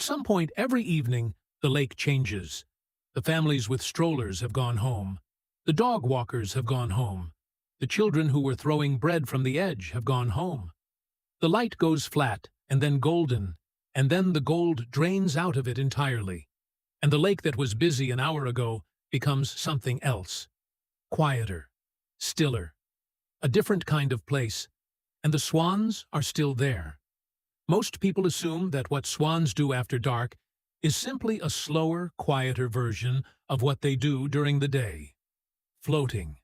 some point every evening, the lake changes. The families with strollers have gone home. The dog walkers have gone home. The children who were throwing bread from the edge have gone home. The light goes flat, and then golden, and then the gold drains out of it entirely. And the lake that was busy an hour ago becomes something else. Quieter, stiller, a different kind of place, and the swans are still there. Most people assume that what swans do after dark is simply a slower, quieter version of what they do during the day. Floating,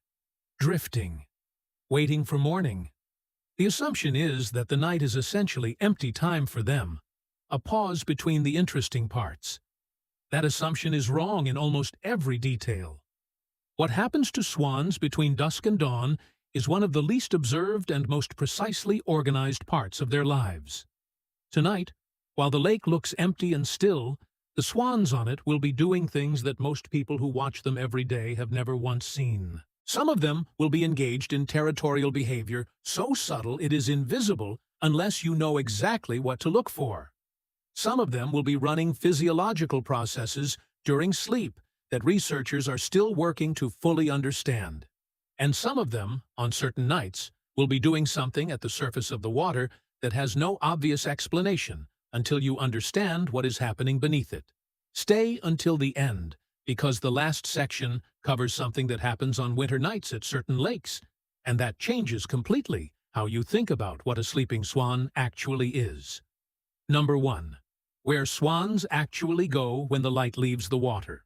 drifting, waiting for morning. The assumption is that the night is essentially empty time for them, a pause between the interesting parts. That assumption is wrong in almost every detail. What happens to swans between dusk and dawn is one of the least observed and most precisely organized parts of their lives. Tonight, while the lake looks empty and still, the swans on it will be doing things that most people who watch them every day have never once seen. Some of them will be engaged in territorial behavior so subtle it is invisible unless you know exactly what to look for. Some of them will be running physiological processes during sleep that researchers are still working to fully understand. And some of them, on certain nights, will be doing something at the surface of the water that has no obvious explanation until you understand what is happening beneath it. Stay until the end, because the last section covers something that happens on winter nights at certain lakes, and that changes completely how you think about what a sleeping swan actually is. Number 1. Where swans actually go when the light leaves the water.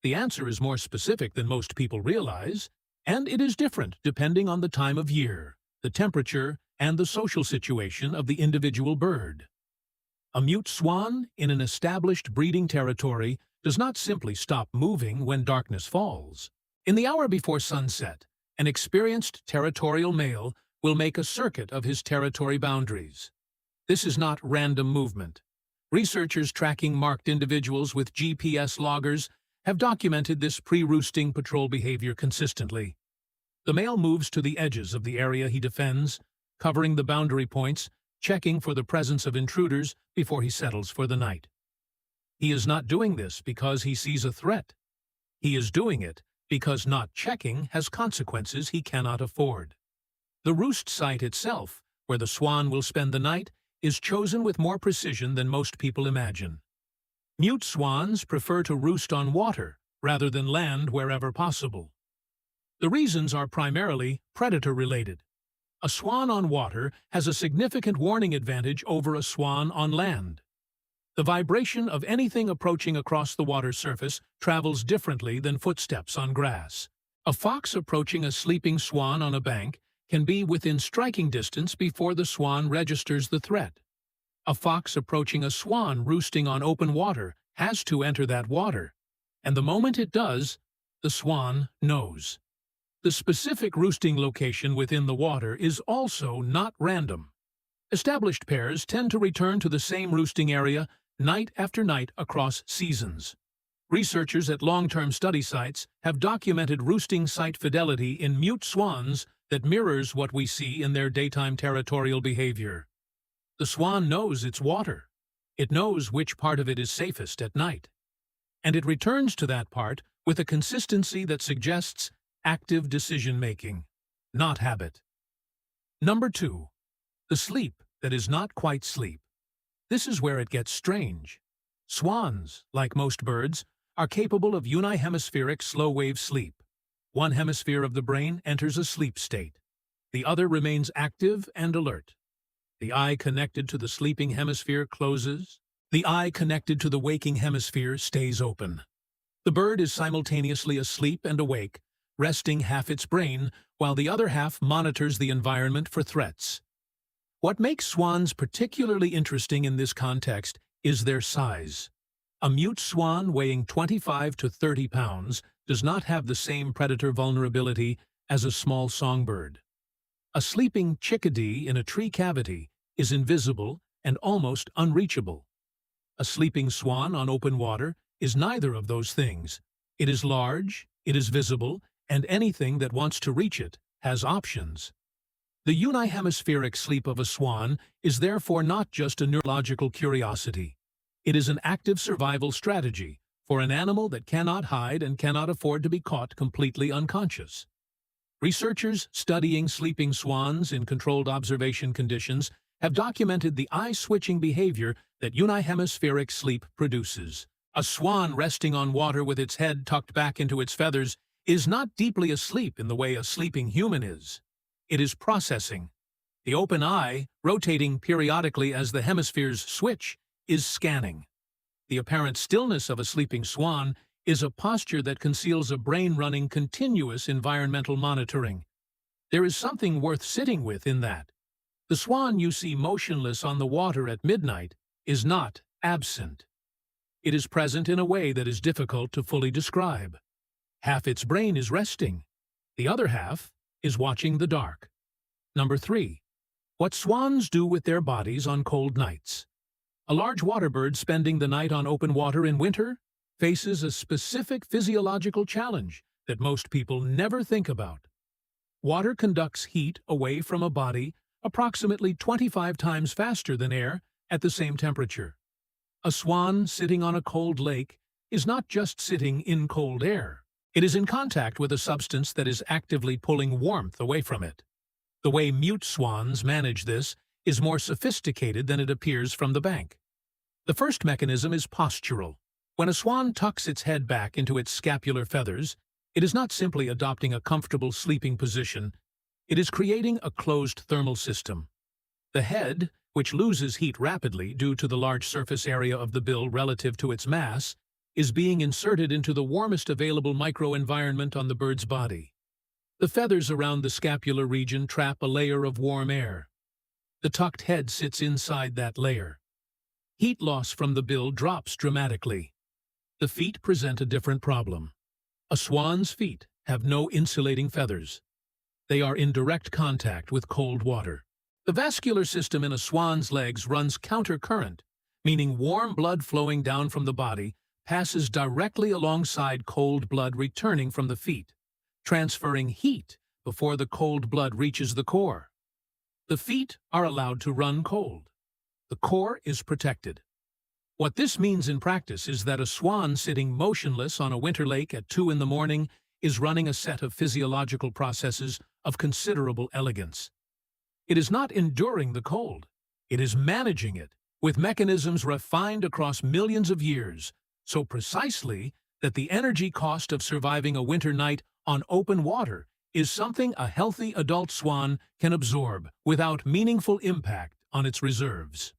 The answer is more specific than most people realize, and it is different depending on the time of year, the temperature, and the social situation of the individual bird. A mute swan in an established breeding territory does not simply stop moving when darkness falls. In the hour before sunset, an experienced territorial male will make a circuit of his territory boundaries. This is not random movement. Researchers tracking marked individuals with GPS loggers have documented this pre-roosting patrol behavior consistently. The male moves to the edges of the area he defends, covering the boundary points, checking for the presence of intruders before he settles for the night. He is not doing this because he sees a threat. He is doing it because not checking has consequences he cannot afford. The roost site itself, where the swan will spend the night, is chosen with more precision than most people imagine. Mute swans prefer to roost on water rather than land wherever possible. The reasons are primarily predator-related. A swan on water has a significant warning advantage over a swan on land. The vibration of anything approaching across the water surface travels differently than footsteps on grass. A fox approaching a sleeping swan on a bank can be within striking distance before the swan registers the threat. A fox approaching a swan roosting on open water has to enter that water, and the moment it does, the swan knows. The specific roosting location within the water is also not random. Established pairs tend to return to the same roosting area night after night across seasons. Researchers at long-term study sites have documented roosting site fidelity in mute swans that mirrors what we see in their daytime territorial behavior. The swan knows its water. It knows which part of it is safest at night. And it returns to that part with a consistency that suggests active decision-making, not habit. Number 2. The sleep that is not quite sleep. This is where it gets strange. Swans, like most birds, are capable of unihemispheric slow-wave sleep. One hemisphere of the brain enters a sleep state. The other remains active and alert. The eye connected to the sleeping hemisphere closes. The eye connected to the waking hemisphere stays open. The bird is simultaneously asleep and awake, resting half its brain, while the other half monitors the environment for threats. What makes swans particularly interesting in this context is their size. A mute swan weighing 25 to 30 pounds does not have the same predator vulnerability as a small songbird. A sleeping chickadee in a tree cavity is invisible and almost unreachable. A sleeping swan on open water is neither of those things. It is large, it is visible, and anything that wants to reach it has options. The unihemispheric sleep of a swan is therefore not just a neurological curiosity. It is an active survival strategy for an animal that cannot hide and cannot afford to be caught completely unconscious. Researchers studying sleeping swans in controlled observation conditions have documented the eye-switching behavior that unihemispheric sleep produces. A swan resting on water with its head tucked back into its feathers is not deeply asleep in the way a sleeping human is. It is processing. The open eye, rotating periodically as the hemispheres switch, is scanning. The apparent stillness of a sleeping swan is a posture that conceals a brain running continuous environmental monitoring. There is something worth sitting with in that. The swan you see motionless on the water at midnight is not absent. It is present in a way that is difficult to fully describe. Half its brain is resting. The other half is watching the dark. Number 3. What swans do with their bodies on cold nights. A large water bird spending the night on open water in winter faces a specific physiological challenge that most people never think about. Water conducts heat away from a body approximately 25 times faster than air at the same temperature. A swan sitting on a cold lake is not just sitting in cold air. It is in contact with a substance that is actively pulling warmth away from it. The way mute swans manage this is more sophisticated than it appears from the bank. The first mechanism is postural. When a swan tucks its head back into its scapular feathers, it is not simply adopting a comfortable sleeping position, it is creating a closed thermal system. The head, which loses heat rapidly due to the large surface area of the bill relative to its mass, is being inserted into the warmest available microenvironment on the bird's body. The feathers around the scapular region trap a layer of warm air. The tucked head sits inside that layer. Heat loss from the bill drops dramatically. The feet present a different problem. A swan's feet have no insulating feathers. They are in direct contact with cold water. The vascular system in a swan's legs runs counter-current, meaning warm blood flowing down from the body passes directly alongside cold blood returning from the feet, transferring heat before the cold blood reaches the core. The feet are allowed to run cold. The core is protected. What this means in practice is that a swan sitting motionless on a winter lake at 2 in the morning is running a set of physiological processes of considerable elegance. It is not enduring the cold. It is managing it, with mechanisms refined across millions of years, so precisely that the energy cost of surviving a winter night on open water is something a healthy adult swan can absorb without meaningful impact on its reserves.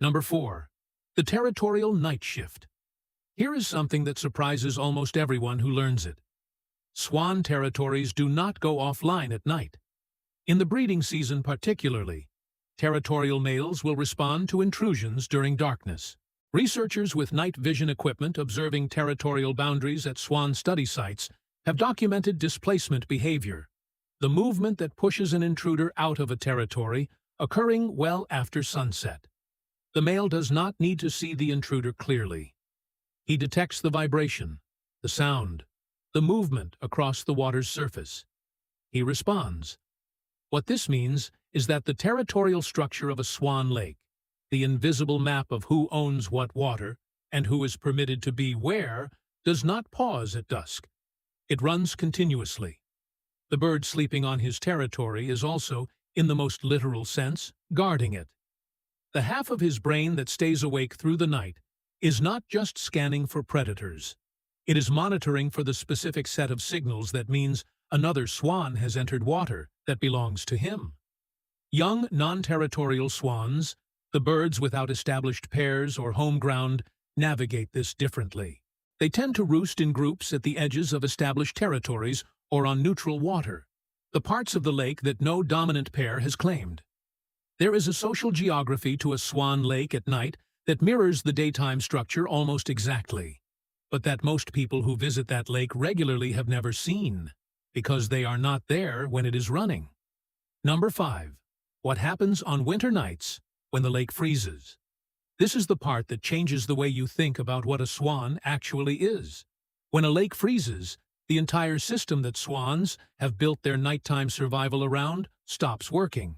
Number 4. The territorial night shift. Here is something that surprises almost everyone who learns it. Swan territories do not go offline at night. In the breeding season particularly, territorial males will respond to intrusions during darkness. Researchers with night vision equipment observing territorial boundaries at swan study sites have documented displacement behavior, the movement that pushes an intruder out of a territory, occurring well after sunset. The male does not need to see the intruder clearly. He detects the vibration, the sound, the movement across the water's surface. He responds. What this means is that the territorial structure of a swan lake, the invisible map of who owns what water and who is permitted to be where, does not pause at dusk. It runs continuously. The bird sleeping on his territory is also, in the most literal sense, guarding it. The half of his brain that stays awake through the night is not just scanning for predators. It is monitoring for the specific set of signals that means another swan has entered water that belongs to him. Young, non-territorial swans, the birds without established pairs or home ground, navigate this differently. They tend to roost in groups at the edges of established territories or on neutral water, the parts of the lake that no dominant pair has claimed. There is a social geography to a swan lake at night that mirrors the daytime structure almost exactly, but that most people who visit that lake regularly have never seen, because they are not there when it is running. Number 5. What happens on winter nights when the lake freezes? This is the part that changes the way you think about what a swan actually is. When a lake freezes, the entire system that swans have built their nighttime survival around stops working.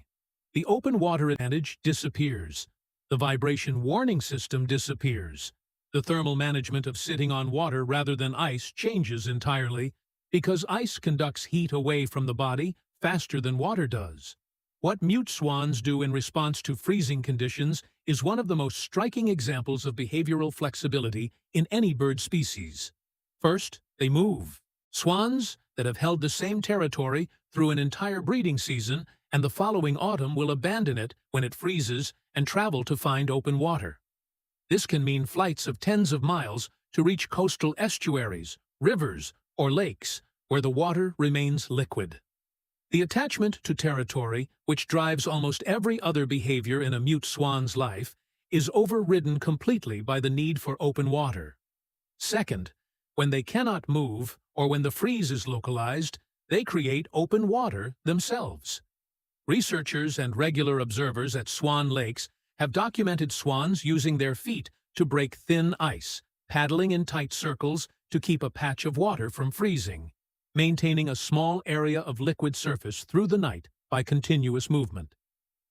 The open water advantage disappears. The vibration warning system disappears. The thermal management of sitting on water rather than ice changes entirely because ice conducts heat away from the body faster than water does. What mute swans do in response to freezing conditions is one of the most striking examples of behavioral flexibility in any bird species. First, they move. Swans that have held the same territory through an entire breeding season and the following autumn will abandon it when it freezes and travel to find open water. This can mean flights of tens of miles to reach coastal estuaries, rivers, or lakes where the water remains liquid. The attachment to territory, which drives almost every other behavior in a mute swan's life, is overridden completely by the need for open water. Second, when they cannot move or when the freeze is localized, they create open water themselves. Researchers and regular observers at swan lakes have documented swans using their feet to break thin ice, paddling in tight circles to keep a patch of water from freezing, maintaining a small area of liquid surface through the night by continuous movement.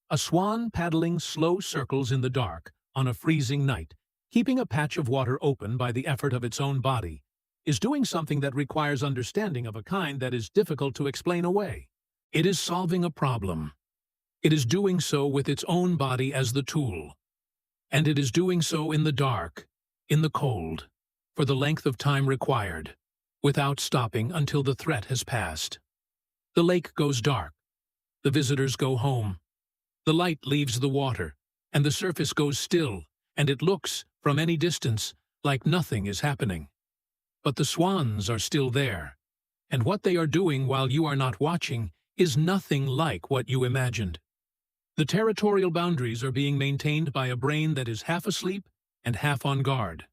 A swan paddling slow circles in the dark on a freezing night, keeping a patch of water open by the effort of its own body, is doing something that requires understanding of a kind that is difficult to explain away. It is solving a problem. It is doing so with its own body as the tool. And it is doing so in the dark, in the cold, for the length of time required, without stopping until the threat has passed. The lake goes dark. The visitors go home. The light leaves the water, and the surface goes still, and it looks, from any distance, like nothing is happening. But the swans are still there, and what they are doing while you are not watching is nothing like what you imagined. The territorial boundaries are being maintained by a brain that is half asleep and half on guard.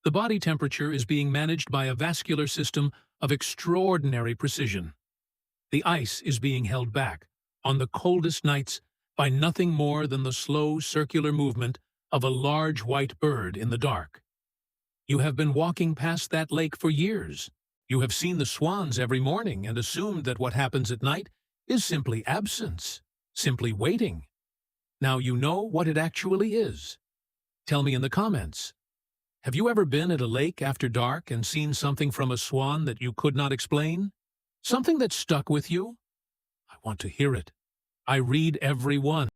The body temperature is being managed by a vascular system of extraordinary precision. The ice is being held back, on the coldest nights, by nothing more than the slow circular movement of a large white bird in the dark. You have been walking past that lake for years. You have seen the swans every morning and assumed that what happens at night is simply absence, simply waiting. Now you know what it actually is. Tell me in the comments. Have you ever been at a lake after dark and seen something from a swan that you could not explain? Something that stuck with you? I want to hear it. I read every one.